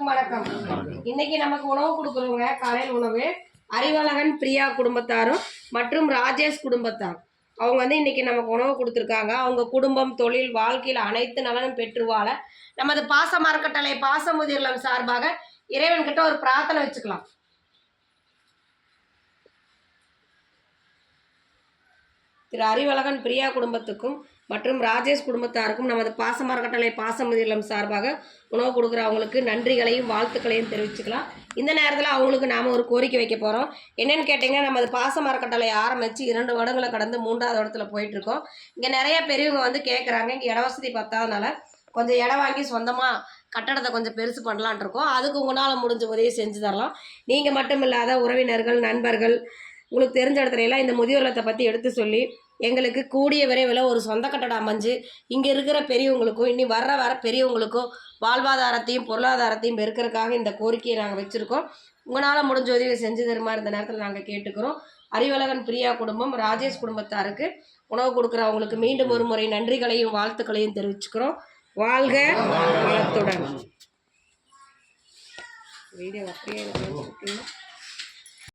வணக்கம். இன்னைக்கு நமக்கு உணவு கொடுக்குறவங்க காலையில் உணவு அறிவழகன் பிரியா குடும்பத்தாரும் மற்றும் ராஜேஷ் குடும்பத்தார். அவங்க இன்னைக்கு நமக்கு உணவு கொடுத்துருக்காங்க. அவங்க குடும்பம், தொழில், வாழ்க்கையில் அனைத்து நலனும் பெற்று வாழ நமது பாச மரக்கட்டளை பாசமுதிர்லம் சார்பாக இறைவன்கிட்ட ஒரு பிரார்த்தனை வச்சுக்கலாம். திரு அறிவழகன் பிரியா குடும்பத்துக்கும் மற்றும் ராஜேஷ் குடும்பத்தாருக்கும் நமது பாசமரக்கட்டளை பாசமுதிர்லம் சார்பாக உணவு கொடுக்குற அவங்களுக்கு நன்றிகளையும் வாழ்த்துக்களையும் தெரிவிச்சுக்கலாம். இந்த நேரத்தில் அவங்களுக்கு நாம் ஒரு கோரிக்கை வைக்க போகிறோம். என்னென்னு கேட்டிங்கன்னா, நமது பாசமரக்கட்டளை ஆரம்பித்து 2 வருடங்களை கடந்து 3வது இடத்துல போயிட்டுருக்கோம். இங்கே நிறைய பெரியவங்க கேட்குறாங்க, இங்கே இட வசதி பத்தாதனால கொஞ்சம் இடம் வாங்கி சொந்தமாக கட்டடத்தை கொஞ்சம் பெருசு பண்ணலான் இருக்கோம். அதுக்கு உங்களால் முடிஞ்ச உதவி செஞ்சு தரலாம். நீங்கள் மட்டும் இல்லாத உறவினர்கள், நண்பர்கள், உங்களுக்கு தெரிஞ்ச இடத்துல எல்லாம் இந்த முதியோர் இல்லத்தை பற்றி எடுத்து சொல்லி எங்களுக்கு கூடிய விரைவில் ஒரு சொந்த கட்டடம் அமைஞ்சு இங்கே இருக்கிற பெரியவங்களுக்கும் இனி வர பெரியவங்களுக்கும் வாழ்வாதாரத்தையும் பொருளாதாரத்தையும் பெருக்கிறதுக்காக இந்த கோரிக்கையை நாங்கள் வச்சுருக்கோம். உங்களால் முடிஞ்ச உதவி செஞ்சு தருமா இந்த நேரத்தில் நாங்கள் கேட்டுக்கிறோம். அறிவழகன் பிரியா குடும்பம், ராஜேஷ் குடும்பத்தாருக்கு உணவு கொடுக்குறவங்களுக்கு மீண்டும் ஒரு முறை நன்றிகளையும் வாழ்த்துக்களையும் தெரிவிச்சுக்கிறோம். வாழ்க வளத்துடன். வீடியோ அப்படியே